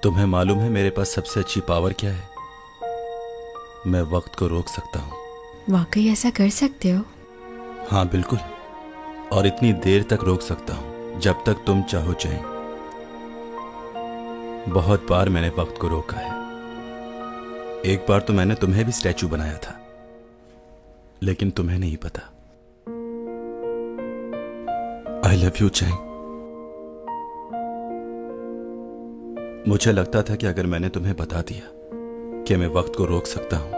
तुम्हें मालूम है मेरे पास सबसे अच्छी पावर क्या है? मैं वक्त को रोक सकता हूँ। वाकई ऐसा कर सकते हो? हाँ बिल्कुल, और इतनी देर तक रोक सकता हूँ जब तक तुम चाहो चैन। बहुत बार मैंने वक्त को रोका है। एक बार तो मैंने तुम्हें भी स्टैचू बनाया था, लेकिन तुम्हें नहीं पता। आई लव यू चैन। मुझे लगता था कि अगर मैंने तुम्हें बता दिया कि मैं वक्त को रोक सकता हूं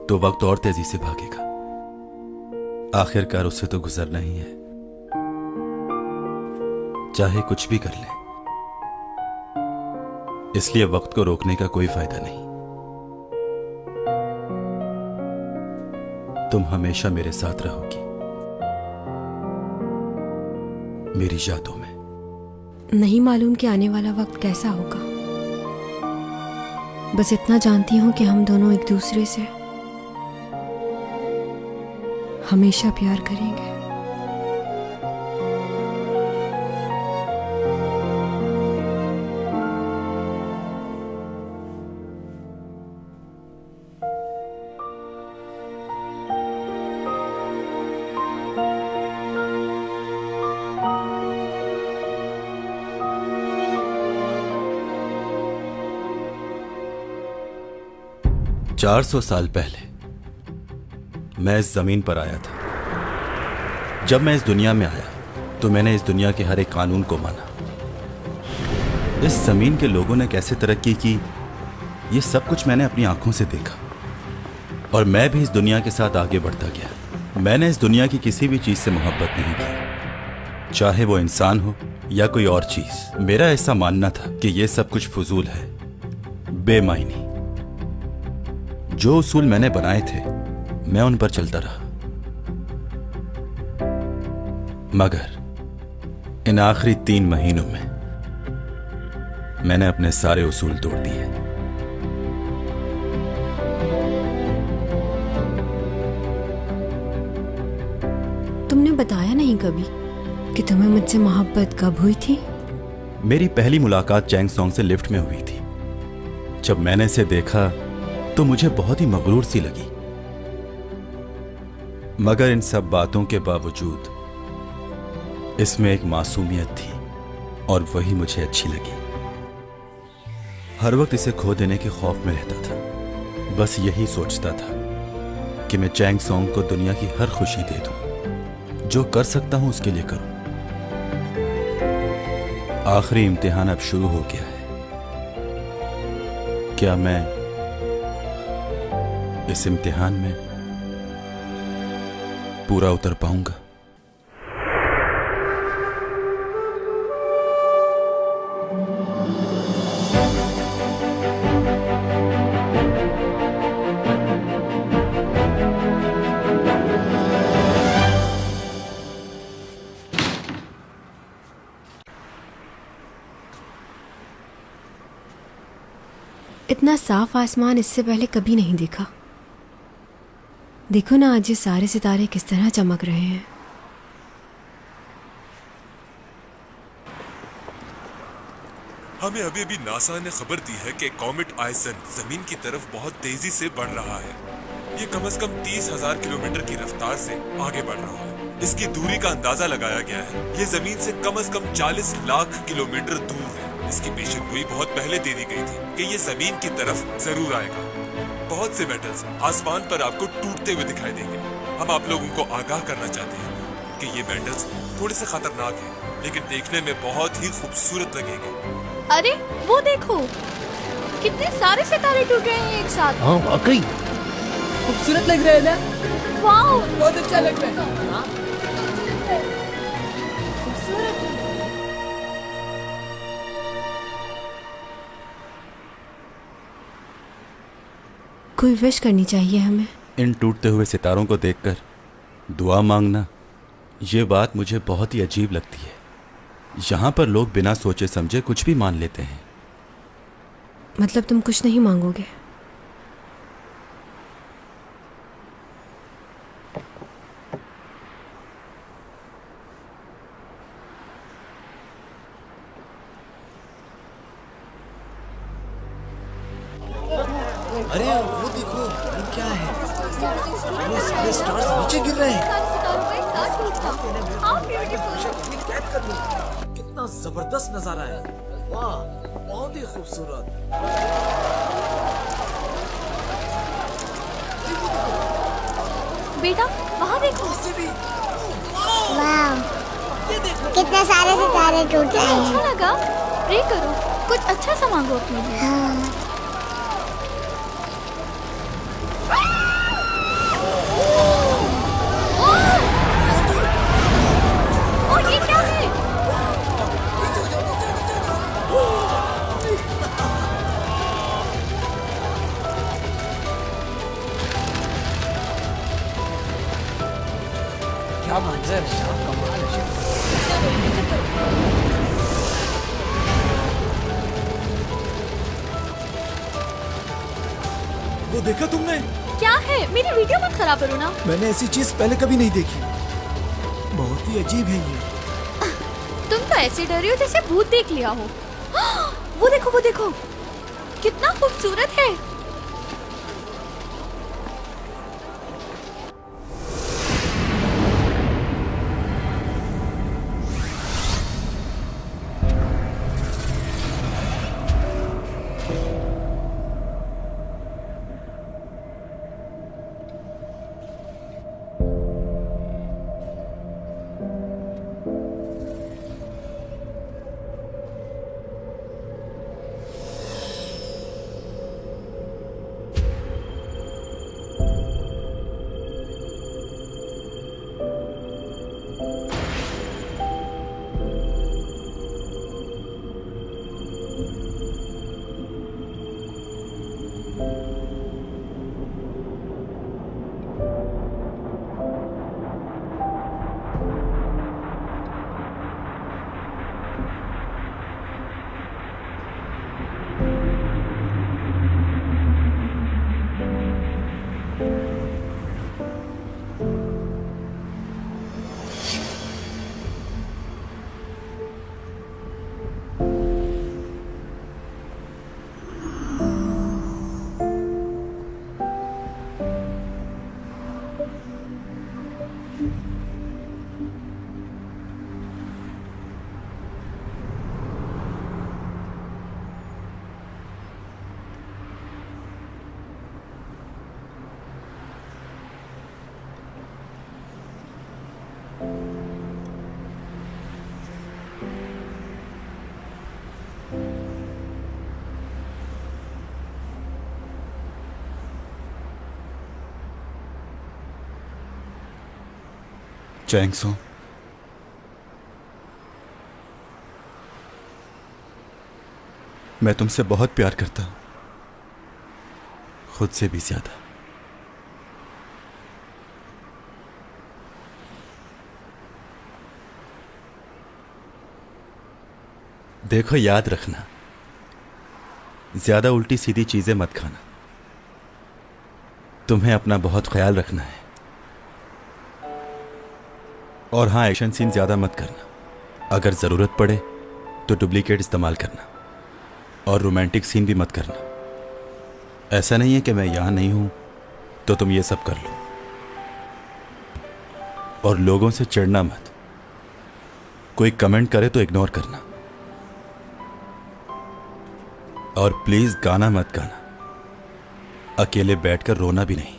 तो वक्त और तेजी से भागेगा। आखिरकार उससे तो गुजरना ही है, चाहे कुछ भी कर ले। इसलिए वक्त को रोकने का कोई फायदा नहीं। तुम हमेशा मेरे साथ रहोगी, मेरी यादों में। नहीं मालूम कि आने वाला वक्त कैसा होगा। बस इतना जानती हूँ कि हम दोनों एक दूसरे से हमेशा प्यार करेंगे। चार 400 साल पहले मैं इस जमीन पर आया था। जब मैं इस दुनिया में आया तो मैंने इस दुनिया के हर एक कानून को माना। इस जमीन के लोगों ने कैसे तरक्की की, ये सब कुछ मैंने अपनी आंखों से देखा, और मैं भी इस दुनिया के साथ आगे बढ़ता गया। मैंने इस दुनिया की किसी भी चीज से मोहब्बत नहीं की, चाहे वो इंसान हो या कोई और चीज। मेरा ऐसा मानना था कि ये सब कुछ फजूल है, बेमायनी। जो उसूल मैंने बनाए थे मैं उन पर चलता रहा, मगर इन आखिरी 3 महीनों में मैंने अपने सारे उसूल तोड़ दिए। तुमने बताया नहीं कभी कि तुम्हें मुझसे मोहब्बत कब हुई थी? मेरी पहली मुलाकात चैंग सॉन्ग से लिफ्ट में हुई थी। जब मैंने इसे देखा तो मुझे बहुत ही मगरूर सी लगी, मगर इन सब बातों के बावजूद इसमें एक मासूमियत थी, और वही मुझे अच्छी लगी। हर वक्त इसे खो देने के खौफ में रहता था। बस यही सोचता था कि मैं चैंग सॉन्ग को दुनिया की हर खुशी दे दूं। जो कर सकता हूं उसके लिए करूं। आखिरी इम्तिहान अब शुरू हो गया है। क्या मैं इस इम्तिहान में पूरा उतर पाऊंगा? इतना साफ आसमान इससे पहले कभी नहीं देखा। देखो ना, आज ये सारे सितारे किस तरह चमक रहे हैं। हमें अभी अभी नासा ने खबर दी है कि कॉमेट आइसन जमीन की तरफ बहुत तेजी से बढ़ रहा है। ये कम से कम 30,000 किलोमीटर की रफ्तार से आगे बढ़ रहा है। इसकी दूरी का अंदाजा लगाया गया है। ये जमीन से कम 40 लाख किलोमीटर दूर है। इसकी पेशेनगोई बहुत पहले दे दी गई थी कि ये जमीन की तरफ जरूर आएगा। बहुत से मेटल्स आसमान पर आपको टूटते हुए दिखाई देंगे। हम आप लोगों को आगाह करना चाहते हैं कि ये मेटल्स थोड़े से खतरनाक हैं, लेकिन देखने में बहुत ही खूबसूरत लगेंगे। अरे वो देखो, कितने सारे सितारे टूट रहे हैं एक साथ। हाँ वाकई खूबसूरत लग रहा है ना? वाओ, बहुत अच्छा लग रहा है। हाँ? खूबसूरत। कोई विश करनी चाहिए हमें। इन टूटते हुए सितारों को देखकर दुआ मांगना, ये बात मुझे बहुत ही अजीब लगती है। यहाँ पर लोग बिना सोचे समझे कुछ भी मान लेते हैं। मतलब तुम कुछ नहीं मांगोगे? अरे वो देखो, वो क्या है? इतने सारे स्टार्स नीचे गिर रहे हैं। कैद कर लो। कितना जबरदस्त नजारा है। वाह, बहुत ही खूबसूरत। बेटा वहाँ देखो। वाह, कितने सारे सितारे टूट रहे हैं। अच्छा लगा। प्रे करो, कुछ अच्छा सा मांगो अपने लिए। हाँ। ओ ये क्या है? क्या मंजर है, क्या कमाल है। वो देखा तुमने? क्या है? मेरी वीडियो मत खराब करो ना। मैंने ऐसी चीज पहले कभी नहीं देखी। बहुत ही अजीब है ये। तुम तो ऐसे डर रहे हो जैसे भूत देख लिया हो। वो देखो, वो देखो, कितना खूबसूरत है। चैंग सो, मैं तुमसे बहुत प्यार करता हूं, खुद से भी ज्यादा। देखो, याद रखना, ज्यादा उल्टी सीधी चीजें मत खाना। तुम्हें अपना बहुत ख्याल रखना है। और हाँ, एक्शन सीन ज्यादा मत करना। अगर जरूरत पड़े तो डुप्लीकेट इस्तेमाल करना। और रोमांटिक सीन भी मत करना। ऐसा नहीं है कि मैं यहां नहीं हूं तो तुम ये सब कर लो। और लोगों से चिढ़ना मत। कोई कमेंट करे तो इग्नोर करना। और प्लीज गाना मत गाना। अकेले बैठकर रोना भी नहीं।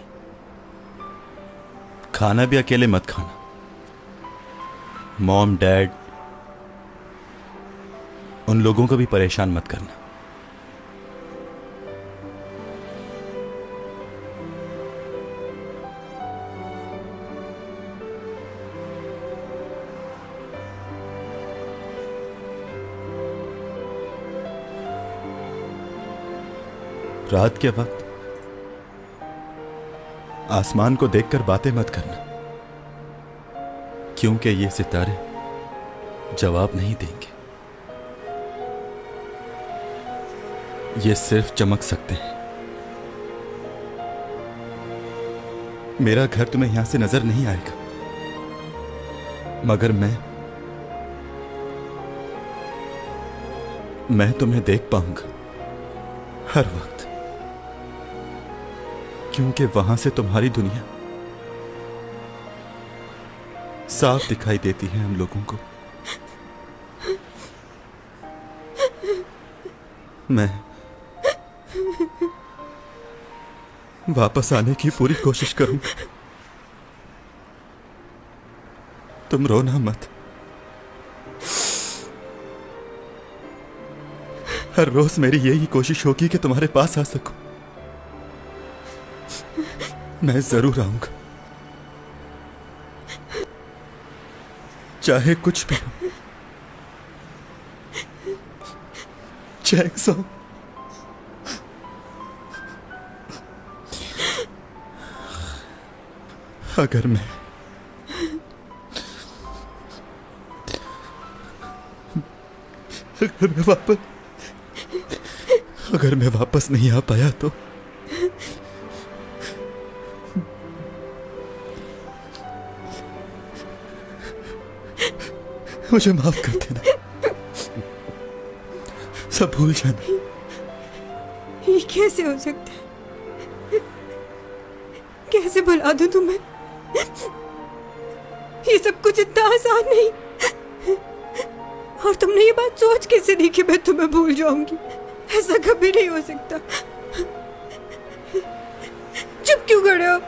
खाना भी अकेले मत खाना। मॉम, डैड, उन लोगों को भी परेशान मत करना। रात के वक्त आसमान को देखकर बातें मत करना, क्योंकि ये सितारे जवाब नहीं देंगे। ये सिर्फ चमक सकते हैं। मेरा घर तुम्हें यहां से नजर नहीं आएगा, मगर मैं तुम्हें देख पाऊंगा हर वक्त। क्योंकि वहां से तुम्हारी दुनिया साफ दिखाई देती है हम लोगों को। मैं वापस आने की पूरी कोशिश करूंगा। तुम रोना मत। हर रोज मेरी यही कोशिश होगी कि तुम्हारे पास आ सकूं। मैं जरूर आऊंगा, चाहे कुछ भी हो। चैंग सॉन्ग, अगर मैं वापस नहीं आ पाया तो मुझे माफ कर देना, सब भूल जाना। ये कैसे हो सकता है? कैसे भुला दूं तुम्हें? ये सब कुछ इतना आसान नहीं। और तुमने ये बात सोच कैसे दी कि मैं तुम्हें भूल जाऊंगी? ऐसा कभी नहीं हो सकता। चुप क्यों खड़े हो?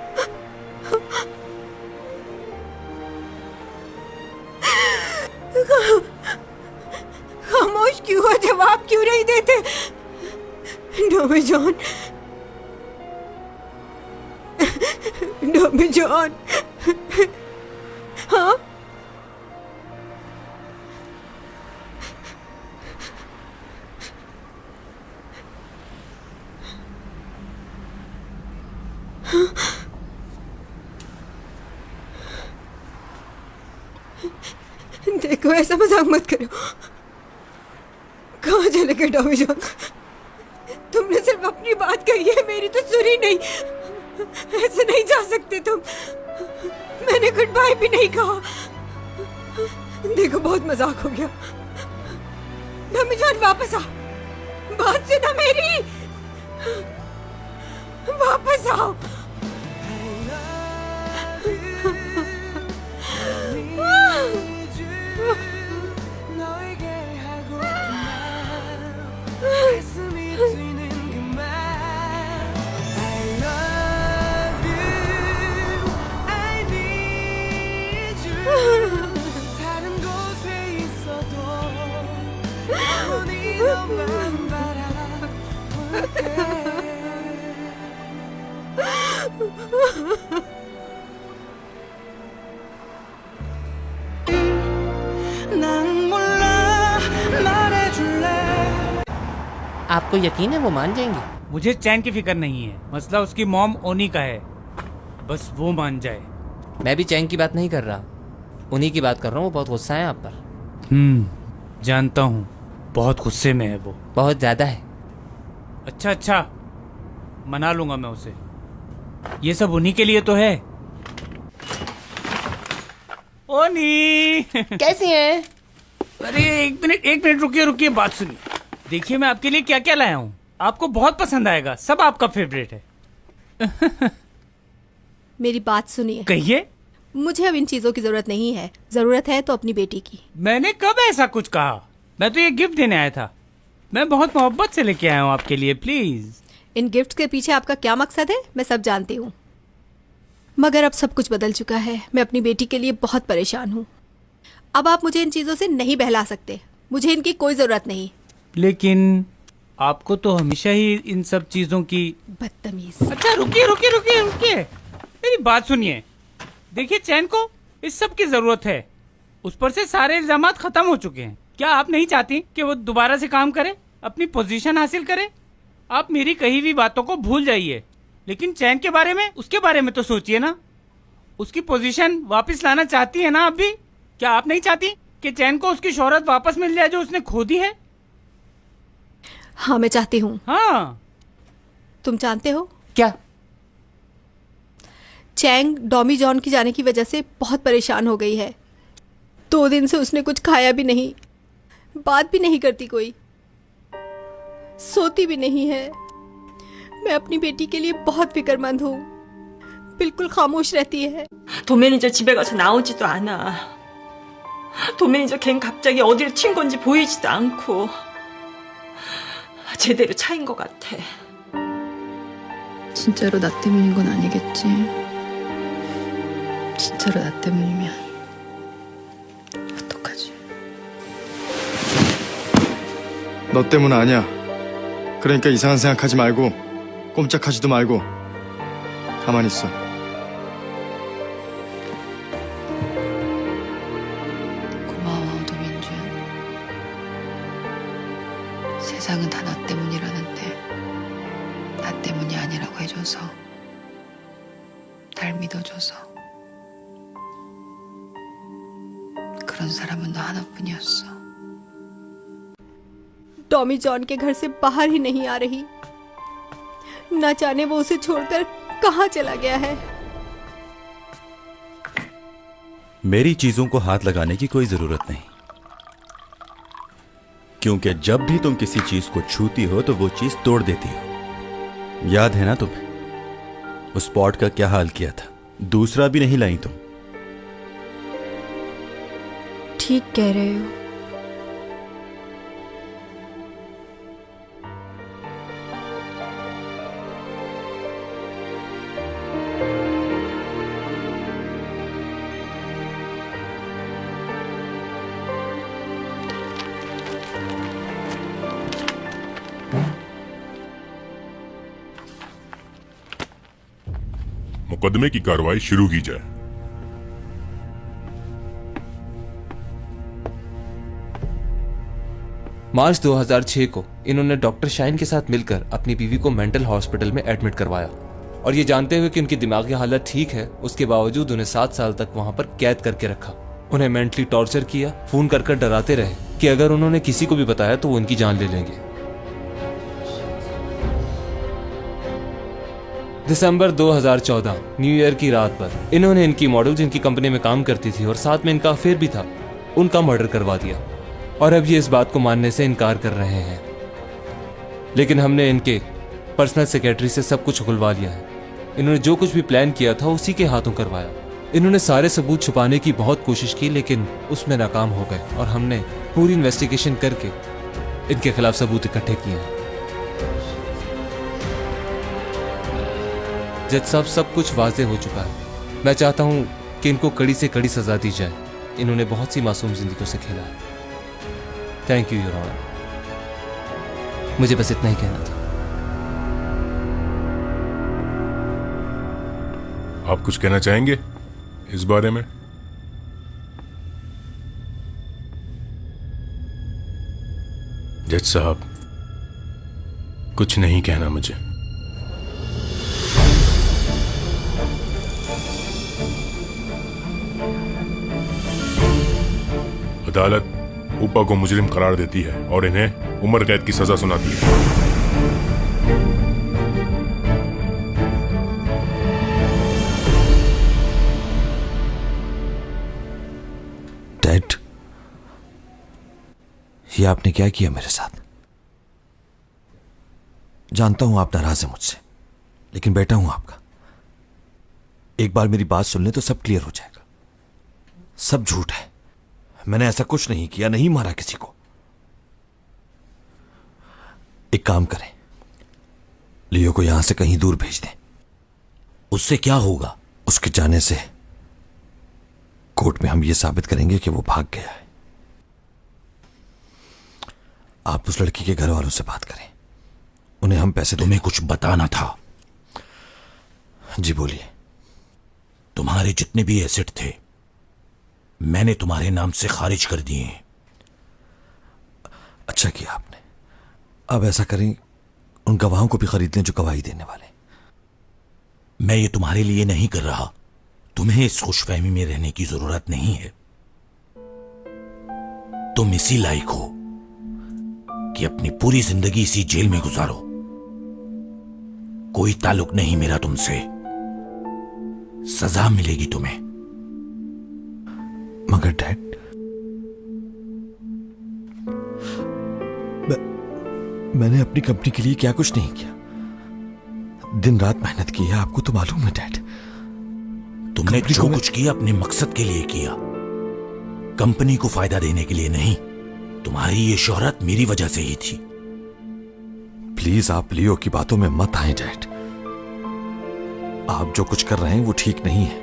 खामोश क्यों हो? जवाब क्यों नहीं देते? डॉमी जॉन, डॉमी जॉन, हाँ? देखो, ऐसा मजाक मत करो। कहाँ चले गए डॉमी जॉन? तुमने सिर्फ अपनी बात कही है, मेरी तो सुनी नहीं। ऐसे नहीं जा सकते तुम। मैंने गुड बाय भी नहीं कहा। देखो, बहुत मजाक हो गया। डॉमी जॉन, वापस आ। बात सुनो मेरी, वापस आओ। आपको यकीन है वो मान जाएंगी? मुझे चैन की फिक्र नहीं है, मसला उसकी मॉम ओनी का है। बस वो मान जाए। मैं भी चैन की बात नहीं कर रहा, उन्हीं की बात कर रहा हूँ। वो बहुत गुस्सा है आप पर। जानता हूँ, बहुत गुस्से में है वो। बहुत ज्यादा है। अच्छा, मना लूंगा मैं उसे। ये सब उन्हीं के लिए तो है। ओनी कैसी हैं? अरे एक मिनट रुकिए, बात सुनिए। देखिए, मैं आपके लिए क्या क्या लाया हूँ, आपको बहुत पसंद आएगा। सब आपका फेवरेट है। मेरी बात सुनिए। कहिए। मुझे अब इन चीजों की जरूरत नहीं है। जरूरत है तो अपनी बेटी की। मैंने कब ऐसा कुछ कहा? मैं तो ये गिफ्ट देने आया था। मैं बहुत मोहब्बत से लेके आया हूँ आपके लिए। प्लीज। इन गिफ्ट के पीछे आपका क्या मकसद है मैं सब जानती हूँ, मगर अब सब कुछ बदल चुका है। मैं अपनी बेटी के लिए बहुत परेशान हूँ। अब आप मुझे इन चीजों से नहीं बहला सकते। मुझे इनकी कोई जरूरत नहीं। लेकिन आपको तो हमेशा ही इन सब चीजों की। बदतमीज। अच्छा, रुकिए, मेरी बात सुनिए। देखिए, चैन को इस सब की जरूरत है। उस पर से सारे इल्जाम खत्म हो चुके हैं। क्या आप नहीं चाहती कि वो दोबारा से काम करे, अपनी पोजीशन हासिल करे? आप मेरी कही हुई बातों को भूल जाइए, लेकिन चैन के बारे में, उसके बारे में तो सोचिए ना। उसकी पोजीशन वापस लाना चाहती है ना आप भी? क्या आप नहीं चाहती कि चैन को उसकी शोहरत वापस मिल जाए जो उसने खो दी है? हाँ, मैं चाहती हूँ। हाँ। तुम जानते हो क्या? चैंग डॉमी जॉन की जाने की वजह से बहुत परेशान हो गई है। 2 दिन से उसने कुछ खाया भी नहीं, बात भी नहीं करती, कोई सोती भी नहीं है। मैं अपनी बेटी के लिए बहुत फिक्रमंद हूँ। बिल्कुल खामोश रहती है। 돈 매니저 집에 가서 나오지도 않아. 돈 매니저 걘 갑자기 어디를 튄 건지 보이지도 않고 제대로 차인 것 같아. 진짜로 나 때문인 건 아니겠지. 진짜로 나 때문이면 어떡하지? 너 때문 아니야. 그러니까 이상한 생각하지 말고 꼼짝하지도 말고 가만히 있어. 고마워, 도민주야. 세상은 다 나 때문이라는데 나 때문이 아니라고 해줘서, 날 믿어줘서. 그런 사람은 너 하나뿐이었어. टॉमी जॉन के घर से बाहर ही नहीं आ रही। न जाने वो उसे छोड़कर कहाँ चला गया है। मेरी चीजों को हाथ लगाने की कोई जरूरत नहीं, क्योंकि जब भी तुम किसी चीज को छूती हो तो वो चीज तोड़ देती हो। याद है ना तुम्हें उस पॉट का क्या हाल किया था? दूसरा भी नहीं लाई तुम। ठीक कह रहे हो। मुकदमे की कार्रवाई शुरू की जाए। मार्च 2006 को इन्होंने डॉक्टर शाइन के साथ मिलकर अपनी बीवी को मेंटल हॉस्पिटल में एडमिट करवाया, और ये जानते हुए कि उनकी दिमागी हालत ठीक है, उसके बावजूद उन्हें 7 साल तक वहां पर कैद करके रखा। उन्हें मेंटली टॉर्चर किया, फोन कर डराते रहे कि अगर उन्होंने किसी को भी बताया तो वो उनकी जान ले लेंगे। दिसंबर 2014 न्यू ईयर की रात पर इन्होंने इनकी मॉडल जिनकी कंपनी में काम करती थी और साथ में इनका अफेयर भी था, उनका मर्डर करवा दिया, और अब ये इस बात को मानने से इनकार कर रहे हैं। लेकिन हमने इनके पर्सनल सेक्रेटरी से सब कुछ खुलवा लिया है। इन्होंने जो कुछ भी प्लान किया था उसी के हाथों करवाया। इन्होंने सारे सबूत छुपाने की बहुत कोशिश की, लेकिन उसमें नाकाम हो गए, और हमने पूरी इन्वेस्टिगेशन करके इनके खिलाफ सबूत इकट्ठे किए हैं। जज साहब, सब कुछ वाजे हो चुका है। मैं चाहता हूं कि इनको कड़ी से कड़ी सजा दी जाए। इन्होंने बहुत सी मासूम जिंदगियों से खेला है। Thank you your honour. मुझे बस इतना ही कहना था। आप कुछ कहना चाहेंगे इस बारे में? जज साहब, कुछ नहीं कहना मुझे। अदालत ऊपा को मुजरिम करार देती है और इन्हें उम्र कैद की सजा सुनाती है। डैड, ये आपने क्या किया मेरे साथ? जानता हूं आप नाराज हैं मुझसे, लेकिन बेटा हूं आपका। एक बार मेरी बात सुन ले तो सब क्लियर हो जाएगा। सब झूठ है। मैंने ऐसा कुछ नहीं किया, नहीं मारा किसी को। एक काम करें, लियो को यहां से कहीं दूर भेज दें। उससे क्या होगा? उसके जाने से कोर्ट में हम यह साबित करेंगे कि वो भाग गया है। आप उस लड़की के घर वालों से बात करें, उन्हें हम पैसे। तुम्हें कुछ बताना था। जी बोलिए। तुम्हारे जितने भी एसेट थे मैंने तुम्हारे नाम से खारिज कर दिए हैं। अच्छा किया आपने। अब ऐसा करें, उन गवाहों को भी खरीद लें जो गवाही देने वाले। मैं ये तुम्हारे लिए नहीं कर रहा। तुम्हें इस खुशफहमी में रहने की जरूरत नहीं है। तुम इसी लायक हो कि अपनी पूरी जिंदगी इसी जेल में गुजारो। कोई ताल्लुक नहीं मेरा तुमसे। सजा मिलेगी तुम्हें। मगर डैड, मैंने अपनी कंपनी के लिए क्या कुछ नहीं किया। दिन रात मेहनत की है, आपको तो मालूम है डैड। तुमने जो कुछ किया अपने मकसद के लिए किया, कंपनी को फायदा देने के लिए नहीं। तुम्हारी ये शोहरत मेरी वजह से ही थी। प्लीज आप लियो की बातों में मत आए डैड। आप जो कुछ कर रहे हैं वो ठीक नहीं है।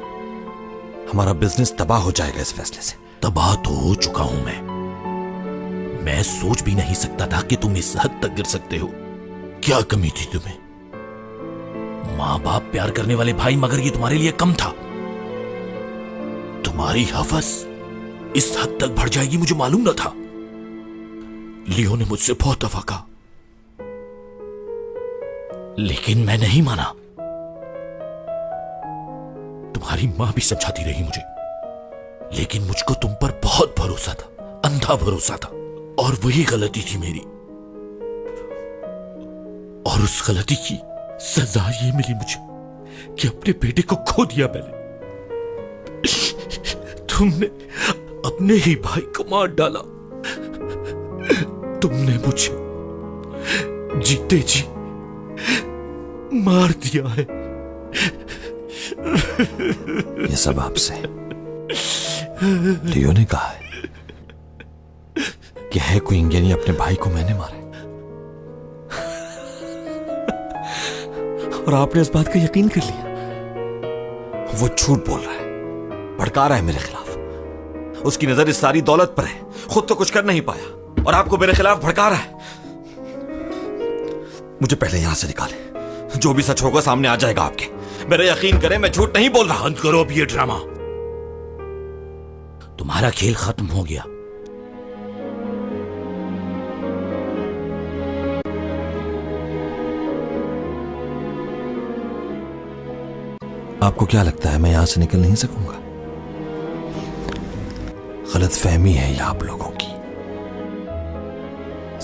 हमारा बिजनेस तबाह हो जाएगा इस फैसले से। तबाह तो हो चुका हूं मैं सोच भी नहीं सकता था कि तुम इस हद तक गिर सकते हो। क्या कमी थी तुम्हें? मां बाप, प्यार करने वाले भाई, मगर ये तुम्हारे लिए कम था। तुम्हारी हवस इस हद तक बढ़ जाएगी मुझे मालूम न था। लियो ने मुझसे बहुत दफा कहा, लेकिन मैं नहीं माना। तुम्हारी मां भी समझाती रही मुझे, लेकिन मुझको तुम पर बहुत भरोसा था, अंधा भरोसा था, और वही गलती थी मेरी। और उस गलती की सजा ये मिली मुझे कि अपने बेटे को खो दिया मैंने। तुमने अपने ही भाई को मार डाला। तुमने मुझे जीते जी मार दिया है। ये सब आपसे लियो ने कहा है कि है क्वीन, यानी अपने भाई को मैंने मारा है। और आपने इस बात का यकीन कर लिया। वो झूठ बोल रहा है, भड़का रहा है मेरे खिलाफ। उसकी नजर इस सारी दौलत पर है, खुद तो कुछ कर नहीं पाया और आपको मेरे खिलाफ भड़का रहा है। मुझे पहले यहां से निकाले, जो भी सच होगा सामने आ जाएगा आपके। मेरा यकीन करें, मैं झूठ नहीं बोल रहा। बंद करो अब ये ड्रामा। तुम्हारा खेल खत्म हो गया। आपको क्या लगता है मैं यहां से निकल नहीं सकूंगा? गलत फहमी है यह आप लोगों की।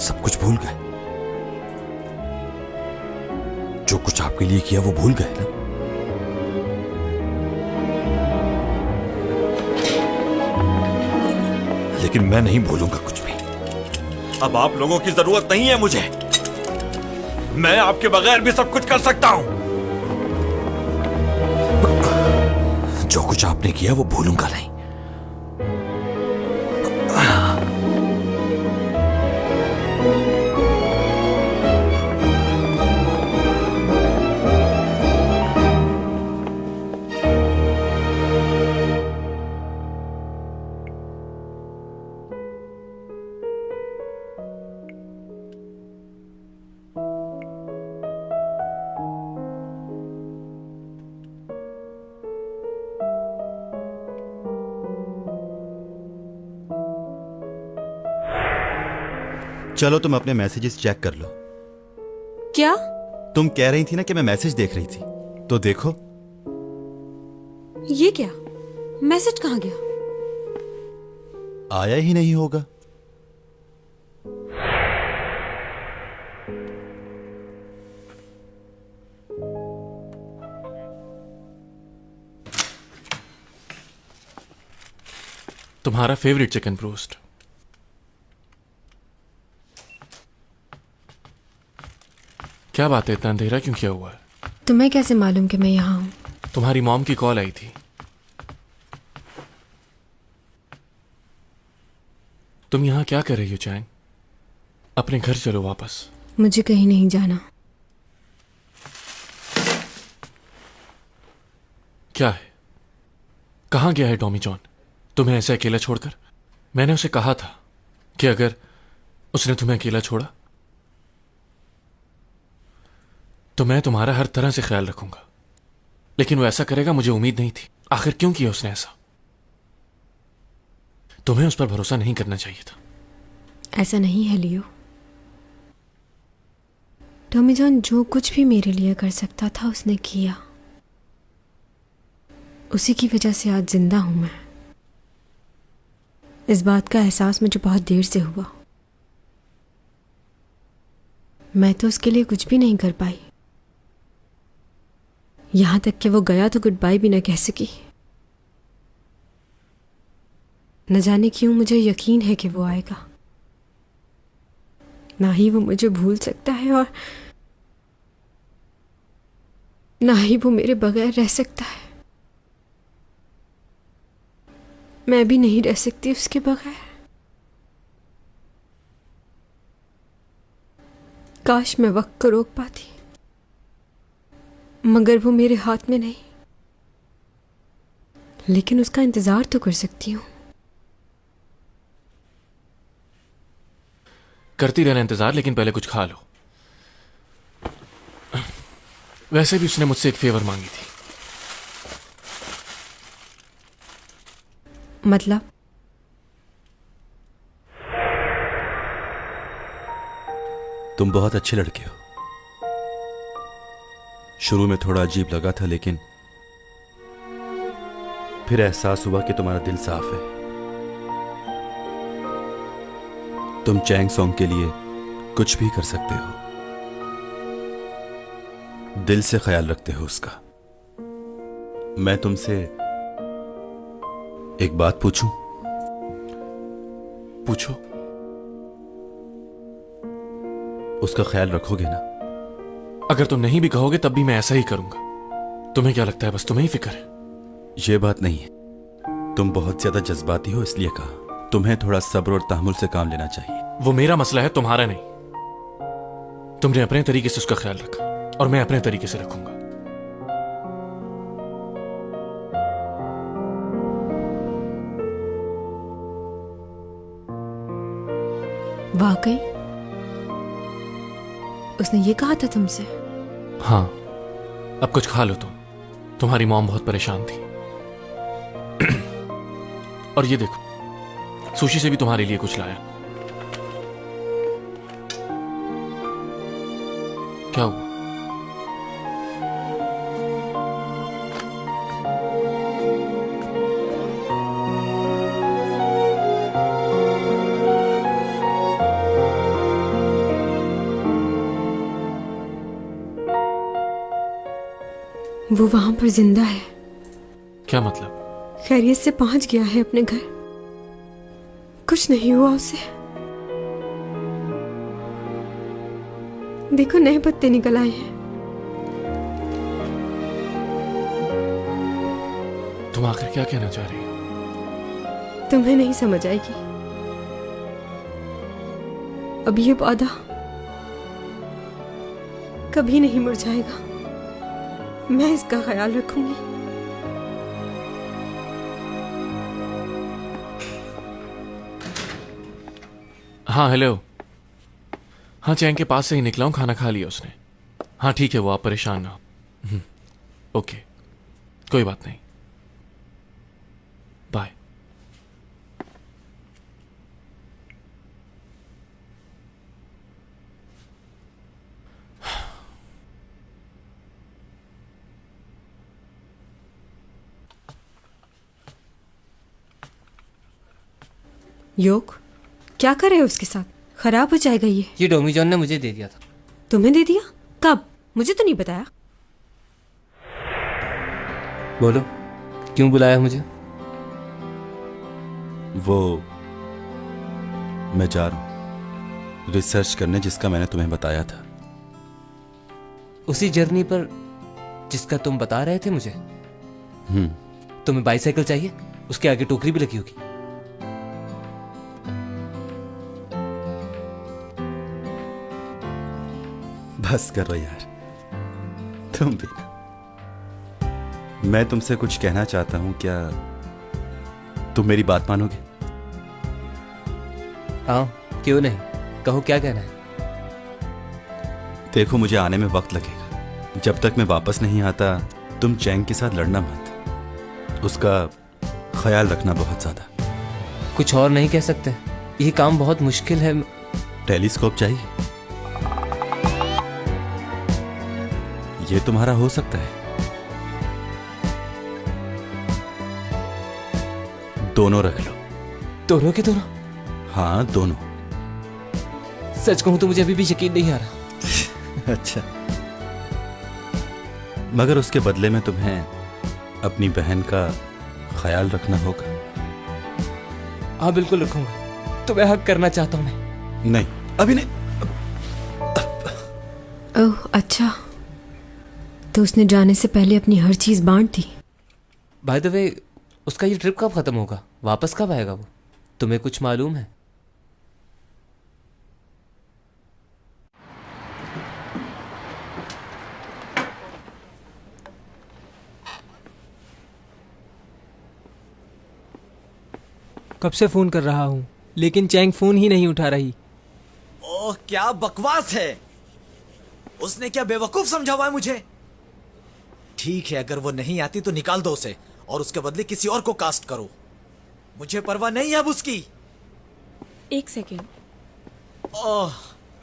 सब कुछ भूल गए। जो कुछ आपके लिए किया वो भूल गए ना। लेकिन मैं नहीं भूलूंगा कुछ भी। अब आप लोगों की जरूरत नहीं है मुझे। मैं आपके बगैर भी सब कुछ कर सकता हूं। जो कुछ आपने किया वो भूलूंगा नहीं। चलो तुम अपने मैसेजेस चेक कर लो। क्या? तुम कह रही थी ना कि मैं मैसेज देख रही थी, तो देखो। ये क्या? मैसेज कहाँ गया? आया ही नहीं होगा। तुम्हारा फेवरेट चिकन ब्रोस्ट। क्या बात है, इतना अंधेरा क्यों किया हुआ है? तुम्हें कैसे मालूम कि मैं यहाँ हूँ? तुम्हारी मॉम की कॉल आई थी। तुम यहाँ क्या कर रही हो चैंग? अपने घर चलो वापस। मुझे कहीं नहीं जाना। क्या है? कहाँ गया है टॉमी जॉन तुम्हें ऐसे अकेला छोड़कर? मैंने उसे कहा था कि अगर उसने तुम्हें अकेला छोड़ा तो मैं तुम्हारा हर तरह से ख्याल रखूंगा, लेकिन वो ऐसा करेगा मुझे उम्मीद नहीं थी। आखिर क्यों किया उसने ऐसा? तुम्हें उस पर भरोसा नहीं करना चाहिए था। ऐसा नहीं है लियो। टॉमी जॉन जो कुछ भी मेरे लिए कर सकता था उसने किया। उसी की वजह से आज जिंदा हूं मैं। इस बात का एहसास मुझे बहुत देर से हुआ। मैं तो उसके लिए कुछ भी नहीं कर पाई, यहां तक कि वो गया तो गुड बाय भी न कह सकी। न जाने क्यों मुझे यकीन है कि वो आएगा। ना ही वो मुझे भूल सकता है और ना ही वो मेरे बगैर रह सकता है, मैं भी नहीं रह सकती उसके बगैर। काश मैं वक्त को रोक पाती, मगर वो मेरे हाथ में नहीं। लेकिन उसका इंतजार तो कर सकती हूँ। करती रहना इंतजार, लेकिन पहले कुछ खा लो। वैसे भी उसने मुझसे एक फेवर मांगी थी। मतलब? तुम बहुत अच्छे लड़के हो। शुरू में थोड़ा अजीब लगा था, लेकिन फिर एहसास हुआ कि तुम्हारा दिल साफ है। तुम चैंग सॉन्ग के लिए कुछ भी कर सकते हो, दिल से ख्याल रखते हो उसका। मैं तुमसे एक बात पूछूं? पूछो। उसका ख्याल रखोगे ना? अगर तुम नहीं भी कहोगे तब भी मैं ऐसा ही करूंगा। तुम्हें क्या लगता है बस तुम्हें ही फिक्र है? ये बात नहीं है, तुम बहुत ज्यादा जज्बाती हो इसलिए कहा। तुम्हें थोड़ा सब्र और तहमुल से काम लेना चाहिए। वो मेरा मसला है, तुम्हारा नहीं। तुमने अपने तरीके से उसका ख्याल रखा और मैं अपने तरीके से रखूंगा। वाकई उसने ये कहा था तुमसे? हाँ। अब कुछ खा लो तुम्हारी मॉम बहुत परेशान थी। और ये देखो, सुशी से भी तुम्हारे लिए कुछ लाया। क्या हुआ? वो वहां पर जिंदा है। क्या मतलब? खैरियत से पहुंच गया है अपने घर, कुछ नहीं हुआ उसे। देखो नए पत्ते निकल आए हैं। तुम आखिर क्या कहना चाह रही हो? तुम्हें नहीं समझ आएगी। अब ये पौधा कभी नहीं मुरझाएगा। मैं इसका ख्याल रखूंगी। हाँ हेलो। हाँ चैंग के पास से ही निकला हूं, खाना खा लिया उसने। हाँ ठीक है, वो आप परेशान ना हो। ओके, कोई बात नहीं, बाय। योग, क्या कर रहे हो उसके साथ? खराब हो जाएगा ये। ये टॉमी जॉन ने मुझे दे दिया था। तुम्हें दे दिया? कब? मुझे तो नहीं बताया। बोलो, क्यों बुलाया मुझे? वो मैं जा रहा हूं रिसर्च करने, जिसका मैंने तुम्हें बताया था। उसी जर्नी पर जिसका तुम बता रहे थे मुझे? तुम्हें बाइसाइकिल चाहिए? उसके आगे टोकरी भी लगी होगी। बस करो यार, तुम भी। मैं तुमसे कुछ कहना चाहता हूं, क्या तुम मेरी बात मानोगे? हाँ, क्यों नहीं, कहो क्या कहना है। देखो मुझे आने में वक्त लगेगा। जब तक मैं वापस नहीं आता तुम चैंग के साथ लड़ना मत। उसका ख्याल रखना बहुत ज्यादा। कुछ और नहीं कह सकते? ये काम बहुत मुश्किल है। टेलीस्कोप चाहिए? ये तुम्हारा हो सकता है। दोनों रख लो। दोनों के दोनों? हाँ दोनों। सच कहूं तो मुझे अभी भी यकीन नहीं आ रहा। अच्छा, मगर उसके बदले में तुम्हें अपनी बहन का ख्याल रखना होगा। हाँ बिल्कुल रखूंगा। तुम्हें हक करना चाहता हूं मैं। नहीं, अभी नहीं। ओह अच्छा, तो उसने जाने से पहले अपनी हर चीज बांट दी। बाय द वे, उसका ये ट्रिप कब खत्म होगा? वापस कब आएगा वो? तुम्हें कुछ मालूम है? कब से फोन कर रहा हूँ लेकिन चैंग फोन ही नहीं उठा रही। ओह क्या बकवास है। उसने क्या बेवकूफ समझा हुआ है मुझे। ठीक है, अगर वो नहीं आती तो निकाल दो उसे और उसके बदले किसी और को कास्ट करो। मुझे परवाह नहीं है अब उसकी। एक सेकेंड। ओह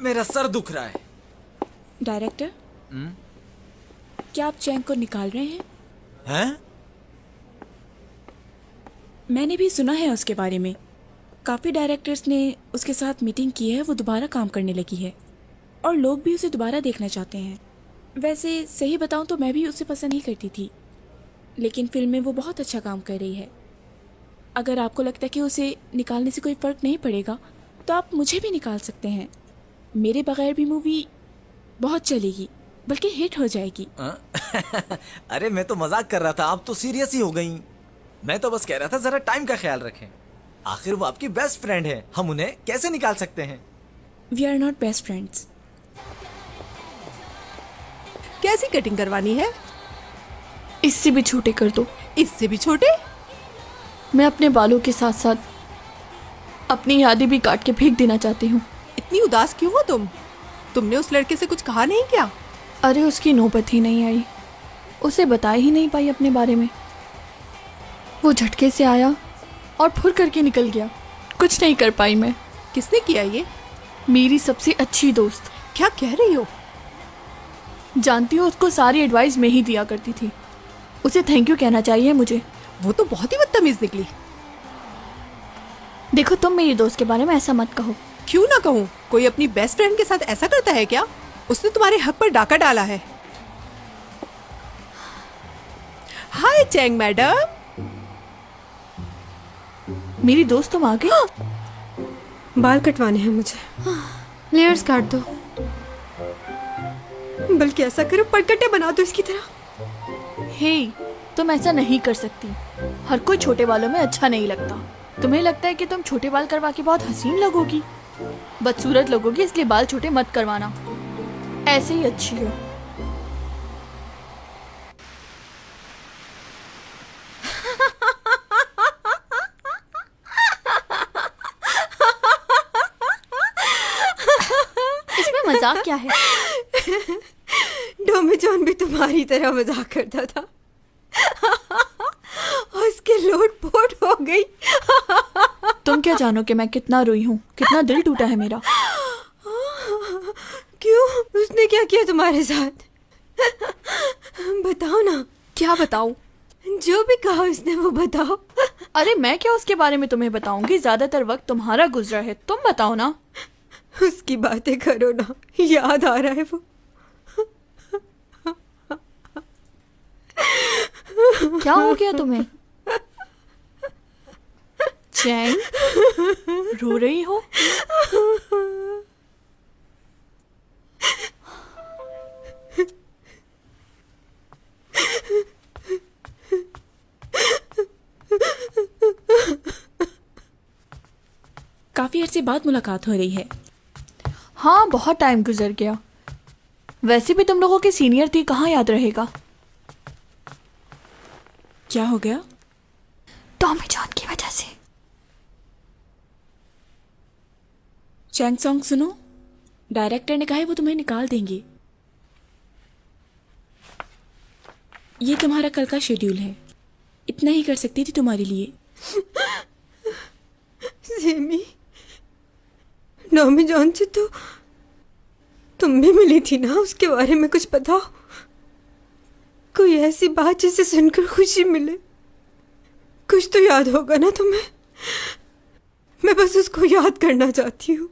मेरा सर दुख रहा है। डायरेक्टर, क्या आप चैंग को निकाल रहे हैं? हैं? मैंने भी सुना है उसके बारे में। काफ़ी डायरेक्टर्स ने उसके साथ मीटिंग की है, वो दोबारा काम करने लगी है और लोग भी उसे दोबारा देखना चाहते हैं। वैसे सही बताऊं तो मैं भी उसे पसंद ही करती थी, लेकिन फिल्म में वो बहुत अच्छा काम कर रही है। अगर आपको लगता है कि उसे निकालने से कोई फ़र्क नहीं पड़ेगा तो आप मुझे भी निकाल सकते हैं। मेरे बगैर भी मूवी बहुत चलेगी, बल्कि हिट हो जाएगी। अरे मैं तो मजाक कर रहा था, आप तो सीरियस ही हो गई। मैं तो बस कह रहा था जरा टाइम का ख्याल रखें। आखिर वो आपकी बेस्ट फ्रेंड है, हम उन्हें कैसे निकाल सकते हैं? We are not best friends. कैसी कटिंग करवानी है? इससे भी छोटे कर दो। इससे भी छोटे? मैं अपने बालों के साथ साथ अपनी यादें भी काट के फेंक देना चाहती हूँ। इतनी उदास क्यों हो तुम? तुमने उस लड़के से कुछ कहा नहीं क्या? अरे उसकी नौबत ही नहीं आई, उसे बता ही नहीं पाई अपने बारे में। वो झटके से आया और फुर करके निकल गया। कुछ नहीं कर पाई मैं। किसने किया ये? मेरी सबसे अच्छी दोस्त। क्या कह रही हो? जानती हो, उसको सारी एडवाइस मैं ही दिया करती थी। उसे थैंक यू कहना चाहिए मुझे। वो तो बहुत ही बदतमीज निकली। देखो, तुम मेरी दोस्त के बारे में ऐसा मत कहो। क्यों ना कहूँ? कोई अपनी बेस्ट फ्रेंड के साथ ऐसा करता है क्या? उसने तुम्हारे हक पर डाका डाला है। हाय चैंग मैडम। मेरी दोस्त तुम आ गई? बाल कटवाने हैं मुझे। लेयर्स काट दो। बल्कि ऐसा करो, परकटे बना दो इसकी तरह। हे, तुम ऐसा नहीं कर सकती। हर कोई छोटे बालों में अच्छा नहीं लगता। तुम्हें लगता है कि तुम छोटे बाल करवा के बहुत हसीन लगोगी, बदसूरत लगोगी, इसलिए बाल छोटे मत करवाना। ऐसे ही अच्छी हो। इसमें मजाक क्या है? डोमी जॉन भी तुम्हारी तरह मजाक करता था और उसके लोट पोट हो गई। तुम क्या जानो कि मैं कितना रोई हूँ, कितना दिल टूटा है मेरा। क्यों? उसने क्या किया तुम्हारे साथ? बताओ ना। क्या बताऊं? जो भी कहा उसने वो बताओ। अरे मैं क्या उसके बारे में तुम्हें बताऊंगी? ज्यादातर वक्त तुम्हारा गुजरा है, तुम बताओ ना। उसकी बातें करो ना, याद आ रहा है वो। क्या हो गया तुम्हें? चैंग, रो रही हो? काफी अरसे बाद मुलाकात हो रही है। हाँ, बहुत टाइम गुजर गया। वैसे भी तुम लोगों के सीनियर थी, कहाँ याद रहेगा। क्या हो गया? टॉमी जॉन की वजह से। चैंग सॉन्ग सुनो, डायरेक्टर ने कहा है वो तुम्हें निकाल देंगे। ये तुम्हारा कल का शेड्यूल है, इतना ही कर सकती थी तुम्हारे लिए। जेमी, टॉमी जॉन से तो तुम भी मिली थी ना, उसके बारे में कुछ बताओ। कोई ऐसी बात जिसे सुनकर खुशी मिले। कुछ तो याद होगा ना तुम्हें। मैं बस उसको याद करना चाहती हूँ।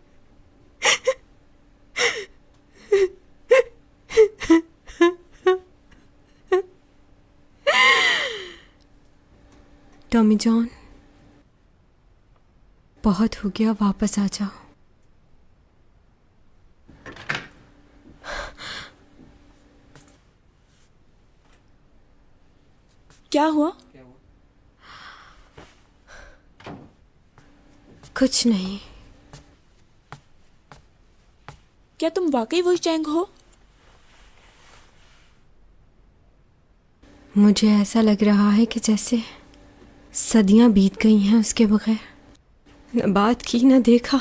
टॉमी जॉन, बहुत हो गया, वापस आ जाओ। क्या हुआ? कुछ नहीं। क्या तुम वाकई वही चैंग हो? मुझे ऐसा लग रहा है कि जैसे सदियां बीत गई हैं उसके बगैर। न बात की न देखा।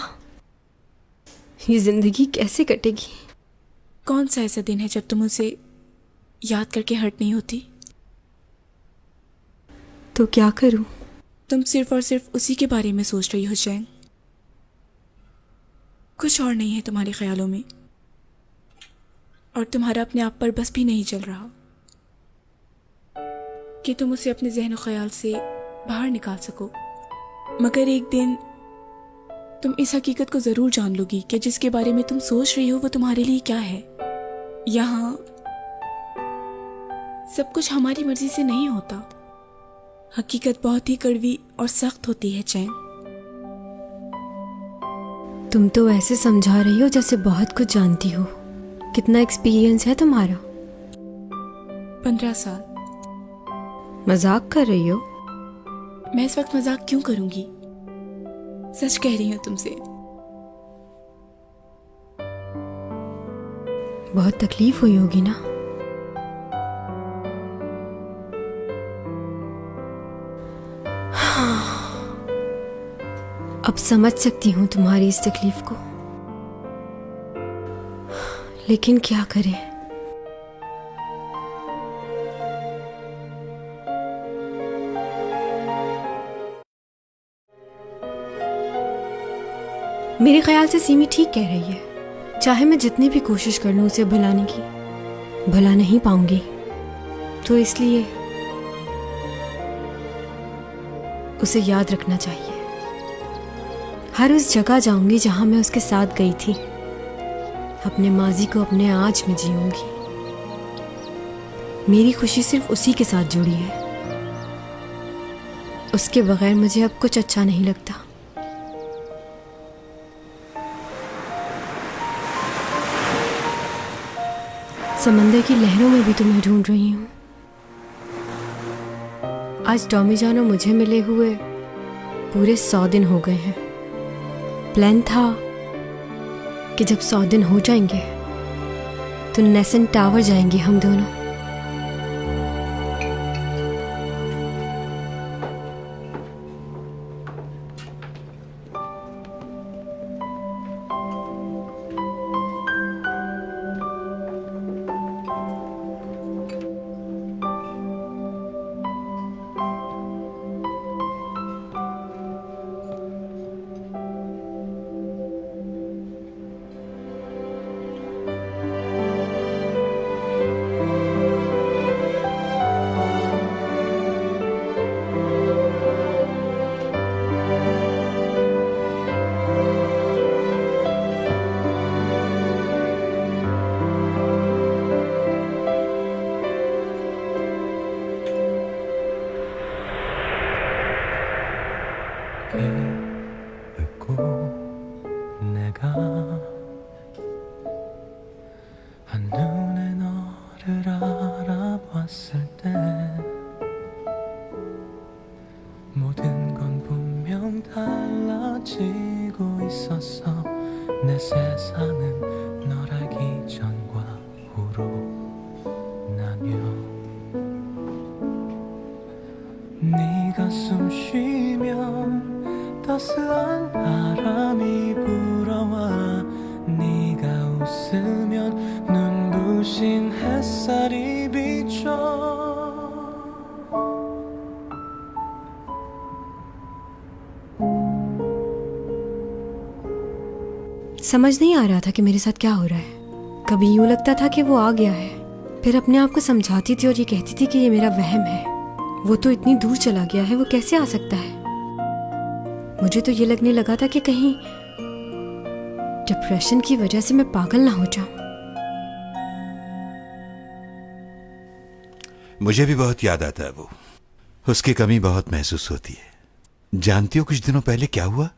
ये जिंदगी कैसे कटेगी? कौन सा ऐसा दिन है जब तुम उसे याद करके हर्ट नहीं होती? तो क्या करूं? तुम सिर्फ और सिर्फ उसी के बारे में सोच रही हो चैंग। कुछ और नहीं है तुम्हारे ख्यालों में, और तुम्हारा अपने आप पर बस भी नहीं चल रहा कि तुम उसे अपने ज़हन और ख्याल से बाहर निकाल सको। मगर एक दिन तुम इस हकीकत को ज़रूर जान लोगी कि जिसके बारे में तुम सोच रही हो वो तुम्हारे लिए क्या है। यहाँ सब कुछ हमारी मर्जी से नहीं होता। हकीकत बहुत ही कड़वी और सख्त होती है चैन। तुम तो ऐसे समझा रही हो जैसे बहुत कुछ जानती हो। कितना एक्सपीरियंस है तुम्हारा? 15 साल। मजाक कर रही हो? मैं इस वक्त मजाक क्यों करूंगी? सच कह रही हूं तुमसे। बहुत तकलीफ हुई होगी ना? अब समझ सकती हूँ तुम्हारी इस तकलीफ को, लेकिन क्या करें? मेरे ख्याल से सीमी ठीक कह रही है। चाहे मैं जितनी भी कोशिश कर लूं उसे भुलाने की, भुला नहीं पाऊंगी। तो इसलिए उसे याद रखना चाहिए। हर उस जगह जाऊंगी जहां मैं उसके साथ गई थी। अपने माजी को अपने आज में जीऊंगी। मेरी खुशी सिर्फ उसी के साथ जुड़ी है। उसके बगैर मुझे अब कुछ अच्छा नहीं लगता। समंदर की लहरों में भी तुम्हें ढूंढ रही हूं। आज टॉमी जान और मुझे मिले हुए पूरे 100 दिन हो गए हैं। प्लान था कि जब 100 दिन हो जाएंगे तो नेसन टावर जाएंगे हम दोनों। 한눈에 너를 알아봤을 때 모든 건 분명 달라지고 있었어. 내 세상은 널 알기 전과 후로 나뉘어 네가 숨 쉬면 따스한 바람이 불어와 네가 웃으면 눈부신 햇살이 비춰 समझ नहीं आ रहा था कि मेरे साथ क्या हो रहा है। कभी यूं लगता था कि वो आ गया है, फिर अपने आप को समझाती थी और ये कहती थी कि ये मेरा वहम है। वो तो इतनी दूर चला गया है, वो कैसे आ सकता है। मुझे तो ये लगने लगा था कि कहीं डिप्रेशन की वजह से मैं पागल ना हो जाऊं। मुझे भी बहुत याद आता है वो। उसकी कमी बहुत महसूस होती है। जानती हो कुछ दिनों पहले क्या हुआ?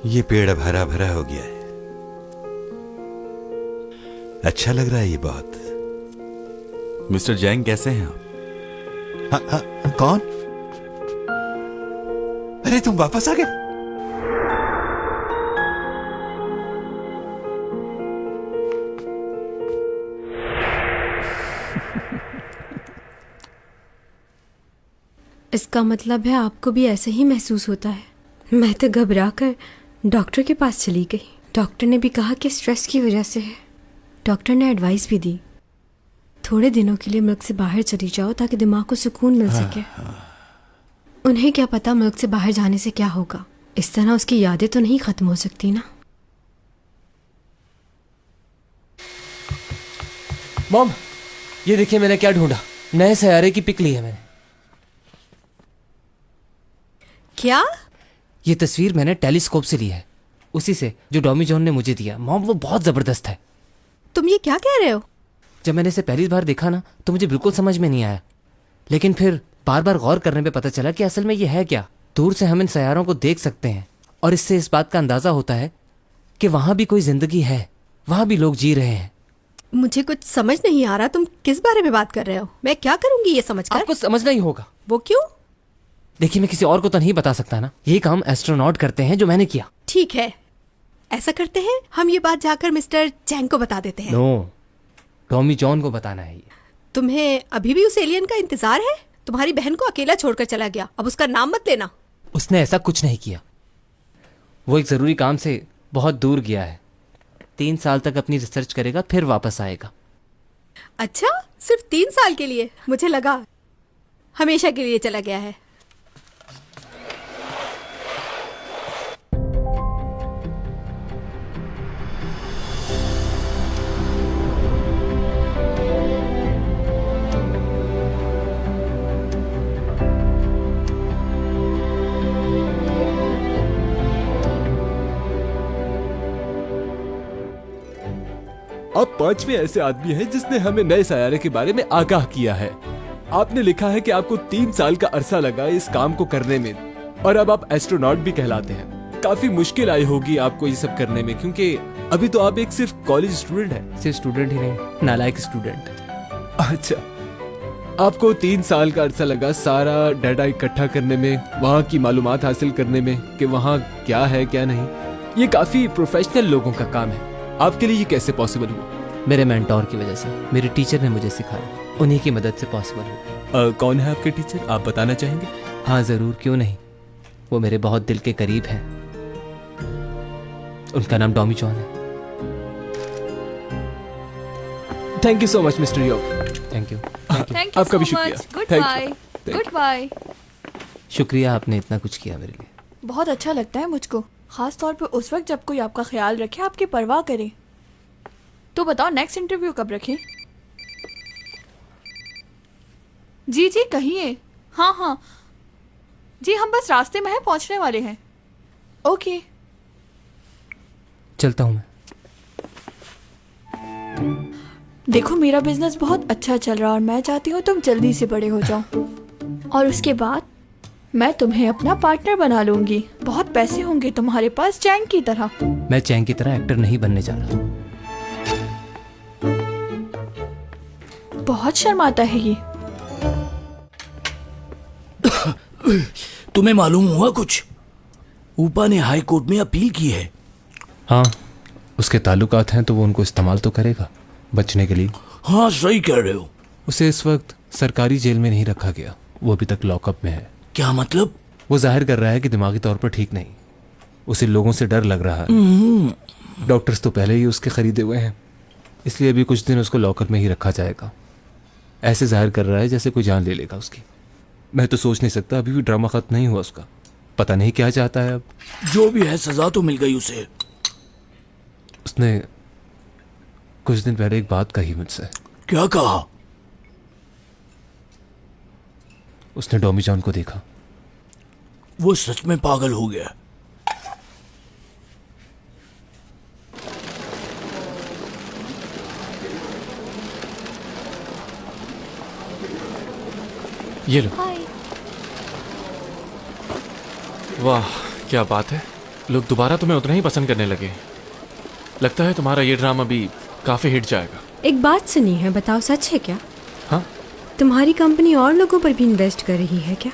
ये पेड़ अब हरा भरा हो गया है अच्छा लग रहा है ये बहुत। मिस्टर जैंग कैसे हैं आप? कौन? अरे तुम वापस आ गए? इसका मतलब है आपको भी ऐसे ही महसूस होता है। मैं तो घबरा कर डॉक्टर के पास चली गई। डॉक्टर ने भी कहा कि स्ट्रेस की वजह से है। डॉक्टर ने एडवाइस भी दी, थोड़े दिनों के लिए मुल्क से बाहर चली जाओ ताकि दिमाग को सुकून मिल सके। उन्हें क्या पता मुल्क से बाहर जाने से क्या होगा। इस तरह उसकी यादें तो नहीं खत्म हो सकती ना। मॉम, ये देखिए मैंने क्या ढूंढा। नए सैयारे की पिक ली है मैंने। क्या? ये तस्वीर मैंने टेलीस्कोप से ली है, उसी से जो डॉमी जॉन ने मुझे दिया। मॉम, वो बहुत जबरदस्त है। तुम ये क्या कह रहे हो? जब मैंने इसे पहली बार देखा ना तो मुझे बिल्कुल समझ में नहीं आया, लेकिन फिर बार बार गौर करने पे पता चला कि असल में ये है क्या। दूर से हम इन सैयारों को देख सकते हैं और इससे इस बात का अंदाजा होता है कि वहां भी कोई जिंदगी है, वहां भी लोग जी रहे हैं। मुझे कुछ समझ नहीं आ रहा, तुम किस बारे में बात कर रहे हो? मैं क्या करूंगी ये समझकर? आपको समझना ही होगा। वो क्यों? देखिए, मैं किसी और को तो नहीं बता सकता ना। ये काम एस्ट्रोनॉट करते हैं जो मैंने किया। ठीक है, ऐसा करते हैं, हम ये बात जाकर मिस्टर चैंग को बता देते हैं। नो, टॉमी जॉन को बताना है ये। तुम्हें अभी भी उस एलियन का इंतजार है? तुम्हारी बहन को अकेला छोड़कर चला गया, अब उसका नाम मत लेना। उसने ऐसा कुछ नहीं किया। वो एक जरूरी काम से बहुत दूर गया है। 3 साल तक अपनी रिसर्च करेगा, फिर वापस आएगा। अच्छा, सिर्फ 3 साल के लिए? मुझे लगा हमेशा के लिए चला गया है। आप 5वें ऐसे आदमी हैं जिसने हमें नए सैयारे के बारे में आगाह किया है। आपने लिखा है कि आपको 3 साल का अरसा लगा इस काम को करने में, और अब आप एस्ट्रोनॉट भी कहलाते हैं। काफी मुश्किल आई होगी आपको ये सब करने में, क्योंकि अभी तो आप एक सिर्फ कॉलेज स्टूडेंट हैं। सिर्फ स्टूडेंट ही नहीं, नालायक स्टूडेंट। अच्छा, आपको 3 साल का अरसा लगा सारा डाटा इकट्ठा करने में, वहाँ की मालूमात हासिल करने में कि वहाँ क्या है क्या नहीं। ये काफी प्रोफेशनल लोगों का काम है। आपके लिए ये कैसे पॉसिबल हुआ? मेरे मेंटोर की वजह से। मेरे टीचर ने मुझे सिखाया, उन्हीं की मदद से पॉसिबल हुआ। कौन है आपके टीचर, आप बताना चाहेंगे? हाँ जरूर, क्यों नहीं। वो मेरे बहुत दिल के करीब हैं। उनका नाम डॉमी जॉन है। Thank you so much mister Yog. Thank you. आपका भी शुक्रिया। Goodbye. Goodbye. शुक्रिया, आपने इतना कुछ किया मेरे लिए। बहुत अच्छा लगता है मुझको, खास तौर पे उस वक्त जब कोई आपका ख्याल रखे, आपकी परवाह करे। तो बताओ नेक्स्ट इंटरव्यू कब रखें? जी जी कहिए। हाँ हाँ जी, हम बस रास्ते में हैं, पहुंचने वाले हैं। ओके, चलता हूँ मैं। देखो मेरा बिजनेस बहुत अच्छा चल रहा है और मैं चाहती हूँ तुम जल्दी से बड़े हो जाओ, और उसके बाद मैं तुम्हें अपना पार्टनर बना लूंगी। बहुत पैसे होंगे तुम्हारे पास, चैंग की तरह। मैं चैंग की तरह एक्टर नहीं बनने जा रहा। बहुत शर्माता है ये। तुम्हें मालूम हुआ कुछ? ऊपा ने हाई कोर्ट में अपील की है। हाँ, उसके ताल्लुकात हैं तो वो उनको इस्तेमाल तो करेगा बचने के लिए। हाँ सही कह रहे हो। उसे इस वक्त सरकारी जेल में नहीं रखा गया, वो अभी तक लॉकअप में है। क्या मतलब? वो जाहिर कर रहा है कि दिमागी तौर पर ठीक नहीं, उसे लोगों से डर लग रहा है। डॉक्टर्स तो पहले ही उसके खरीदे हुए हैं, इसलिए अभी कुछ दिन उसको लॉकर में ही रखा जाएगा। ऐसे जाहिर कर रहा है जैसे कोई जान ले लेगा उसकी। मैं तो सोच नहीं सकता, अभी भी ड्रामा खत्म नहीं हुआ उसका। पता नहीं क्या चाहता है अब। जो भी है सजा तो मिल गई उसे। उसने कुछ दिन पहले एक बात कही मुझसे। क्या कहा? उसने डॉमी जॉन को देखा। वो सच में पागल हो गया। ये लो। वाह क्या बात है, लोग दोबारा तुम्हें उतना ही पसंद करने लगे। लगता है तुम्हारा ये ड्रामा भी काफी हिट जाएगा। एक बात सुनी है, बताओ सच है क्या? हाँ? तुम्हारी कंपनी और लोगों पर भी इन्वेस्ट कर रही है क्या?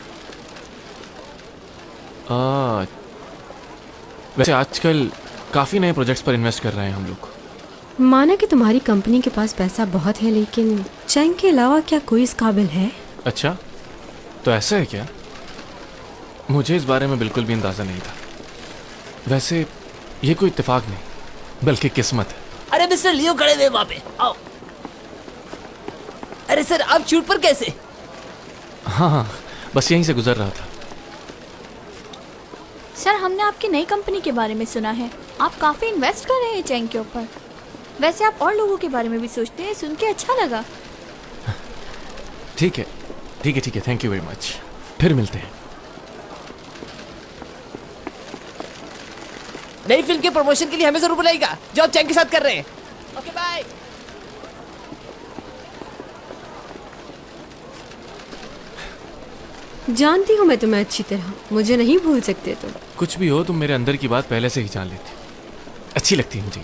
वैसे आजकल काफी नए प्रोजेक्ट्स पर इन्वेस्ट कर रहे हैं हम लोग। माना कि तुम्हारी कंपनी के पास पैसा बहुत है, लेकिन चैंग के अलावा क्या कोई इस काबिल है? अच्छा, तो ऐसा है क्या? मुझे इस बारे में बिल्कुल भी अंदाजा नहीं था। वैसे ये कोई इत्तेफाक नहीं, बल्कि किस्मत है। अरे मिस्टर लियो खड़े हुए वहां पे, आओ। अरे सर, आप शूट पर कैसे? हाँ, बस यहीं से गुजर रहा था। सर, हमने आपकी नई कंपनी के बारे में सुना है। आप काफी इन्वेस्ट कर रहे हैं चैंग के ऊपर। वैसे आप और लोगों के बारे में भी सोचते हैं, सुन के अच्छा लगा। ठीक है, ठीक है, ठीक है, थैंक यू वेरी मच। फिर मिलते हैं। नई फिल्म के प्रमोशन के लिए हमें जरूर बुलाएगा, जो आप चैंग के साथ कर रहे हैं। Okay bye. जानती हूँ मैं तुम्हें अच्छी तरह, मुझे नहीं भूल सकते तुम। कुछ भी हो, तुम मेरे अंदर की बात पहले से ही जान लेती। अच्छी लगती है मुझे।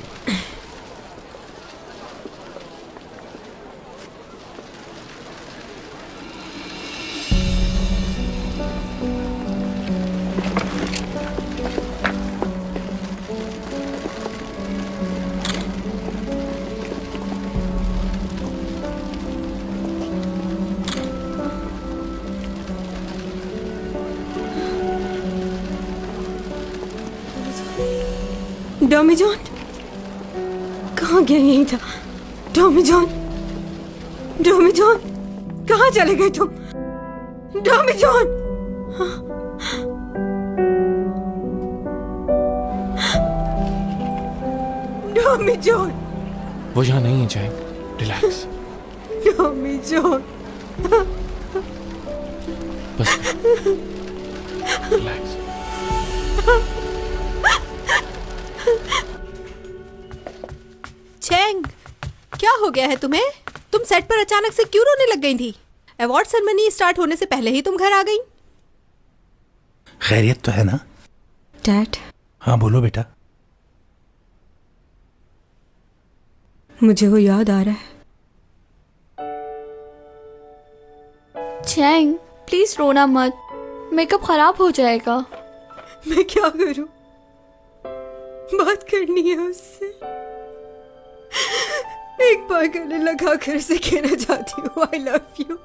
टॉमी जॉन कहाँ गया? यही था। टॉमी जॉन, टॉमी जॉन, कहाँ चले गए तुम? Tommy John, Tommy John. वो यहाँ नहीं है चैंग, रिलैक्स। टॉमी जॉन, बस रिलैक्स। चैंग, क्या हो गया है तुम्हें? तुम सेट पर अचानक से क्यों रोने लग गई थी? अवार्ड सेरेमनी स्टार्ट होने से पहले ही तुम घर आ गई। खैरियत तो है ना? डैड। हाँ बोलो बेटा। मुझे वो याद आ रहा है। चैंग, प्लीज रोना मत, मेकअप खराब हो जाएगा। मैं क्या करूं? बात करनी है उससे। एक बार गले लगा कर से कहना चाहती हूँ आई लव यू।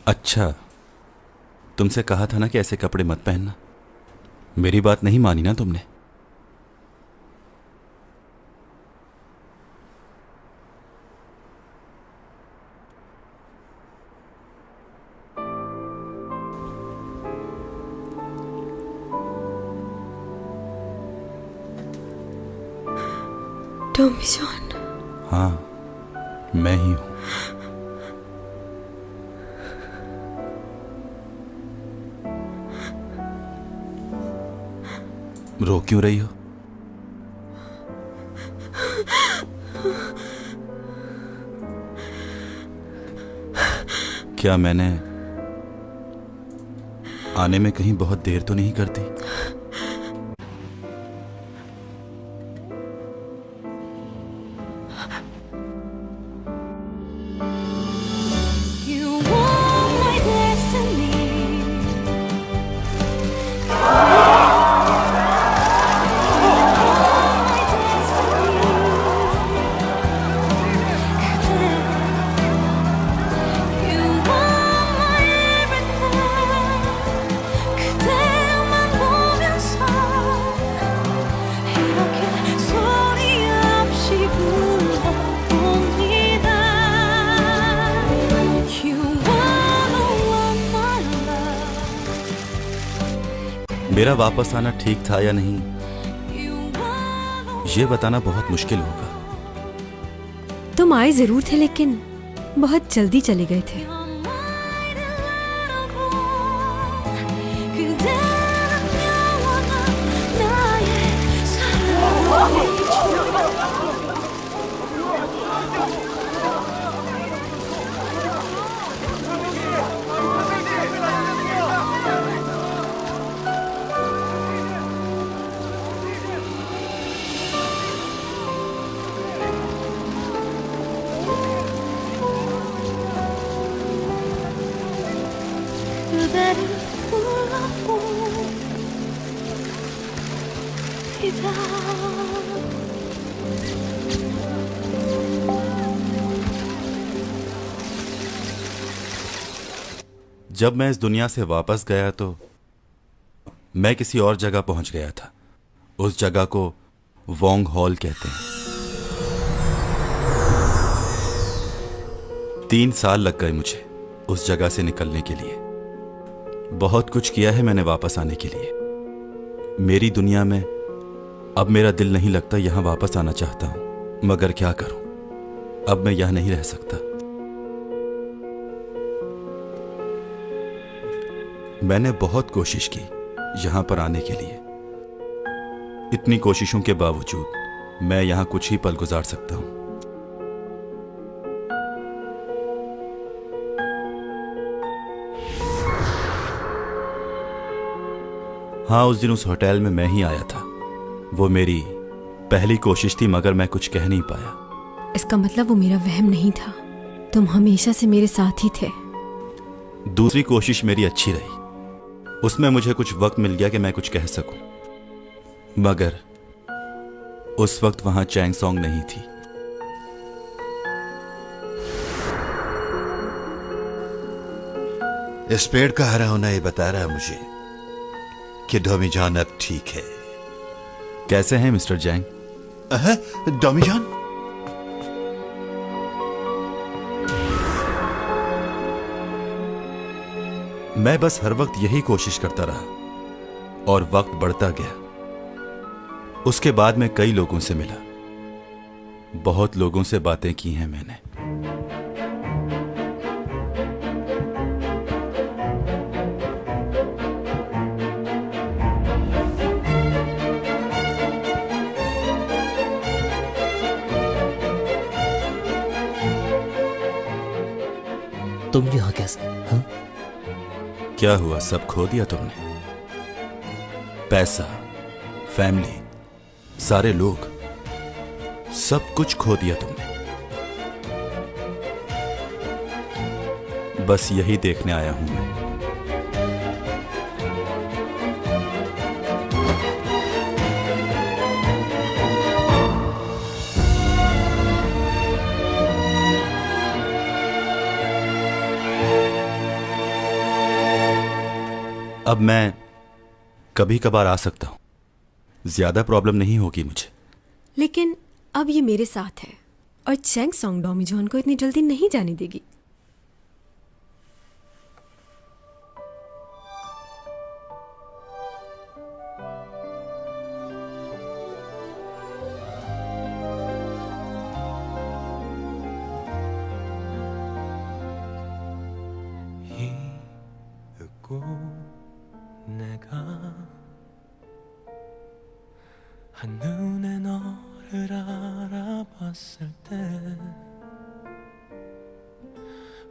अच्छा, तुमसे कहा था ना कि ऐसे कपड़े मत पहनना। मेरी बात नहीं मानी ना तुमने। Tommy John. हाँ, मैं ही हूं। रो क्यों रही हो? क्या मैंने आने में कहीं बहुत देर तो नहीं करती? मेरा वापस आना ठीक था या नहीं, ये बताना बहुत मुश्किल होगा। तुम आए जरूर थे, लेकिन बहुत जल्दी चले गए थे। जब मैं इस दुनिया से वापस गया तो मैं किसी और जगह पहुंच गया था। उस जगह को वोंग हॉल कहते हैं। 3 साल लग गए मुझे उस जगह से निकलने के लिए। बहुत कुछ किया है मैंने वापस आने के लिए। मेरी दुनिया में अब मेरा दिल नहीं लगता। यहां वापस आना चाहता हूं, मगर क्या करूं, अब मैं यहां नहीं रह सकता। मैंने बहुत कोशिश की यहां पर आने के लिए। इतनी कोशिशों के बावजूद मैं यहां कुछ ही पल गुजार सकता हूं। हाँ, उस दिन उस होटल में मैं ही आया था। वो मेरी पहली कोशिश थी, मगर मैं कुछ कह नहीं पाया। इसका मतलब वो मेरा वहम नहीं था। तुम हमेशा से मेरे साथ ही थे। दूसरी कोशिश मेरी अच्छी रही। उसमें मुझे कुछ वक्त मिल गया कि मैं कुछ कह सकूं, मगर उस वक्त वहां चैंग सॉन्ग नहीं थी। इस पेड़ का हरा होना ये बता रहा है मुझे कि डॉमी जान अब ठीक है। कैसे हैं मिस्टर जैंग? डॉमी जान? मैं बस हर वक्त यही कोशिश करता रहा और वक्त बढ़ता गया। उसके बाद मैं कई लोगों से मिला, बहुत लोगों से बातें की हैं मैंने। तुम यहां कैसे? हाँ? क्या हुआ, सब खो दिया तुमने? पैसा, फैमिली, सारे लोग, सब कुछ खो दिया तुमने। बस यही देखने आया हूं मैं। अब मैं कभी कभार आ सकता हूं, ज्यादा प्रॉब्लम नहीं होगी मुझे। लेकिन अब ये मेरे साथ है और चैंग सॉन्ग डोमिजोन को इतनी जल्दी नहीं जाने देगी। 잊고 내가 한눈에 너를 알아봤을 때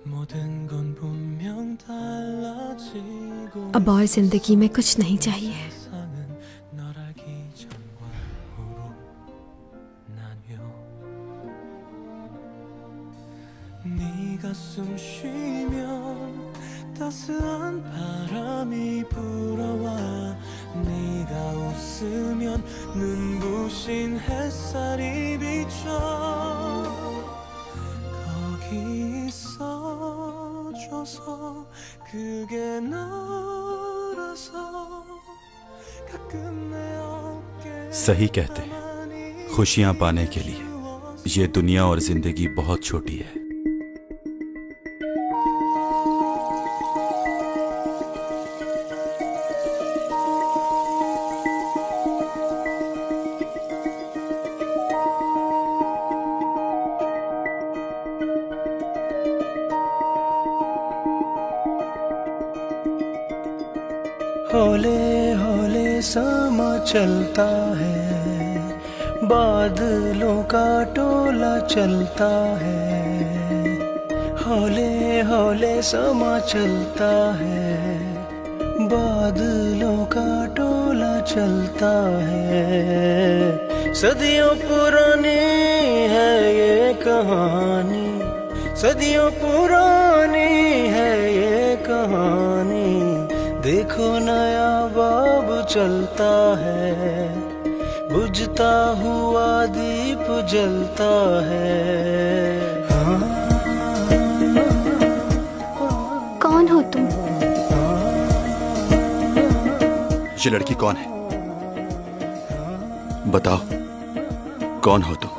모든 건 분명 달라지고 अब और जिंदगी में कुछ नहीं चाहिए। 세상은 널 알기 전과 후로 나뉘어 네가 숨 쉬면 따스한 바람이 불어와 네가 웃으면 눈부신 햇살이 비쳐 거기 있어줘서 그게 너라서 가끔 내 어깨 सही कहते हैं, खुशियां पाने के लिए ये दुनिया और जिंदगी बहुत छोटी है। हौले हौले समा चलता है, बादलों का टोला चलता है। हौले हौले समा चलता है, बादलों का टोला चलता है। सदियों पुरानी है ये कहानी, सदियों पुरानी है ये कहानी। देखो नया बाब चलता है, बुझता हुआ दीप जलता है। कौन हो तुम? ये लड़की कौन है? बताओ, कौन हो तुम?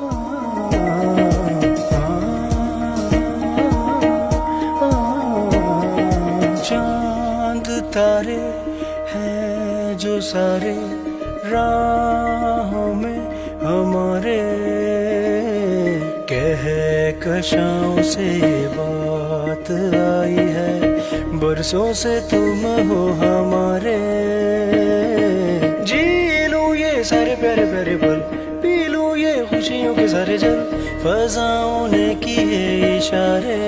चांद तारे हैं जो सारे राहों में हमारे, कहकशाओं से बात आई है, बरसों से तुम हो हमारे। जी लूं ये सारे प्यारे प्यारे पल, पी लूं ये खुशियों के सारे जल, फज़ाओं ने किए इशारे।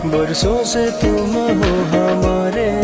बरसों से तुम हो हमारे।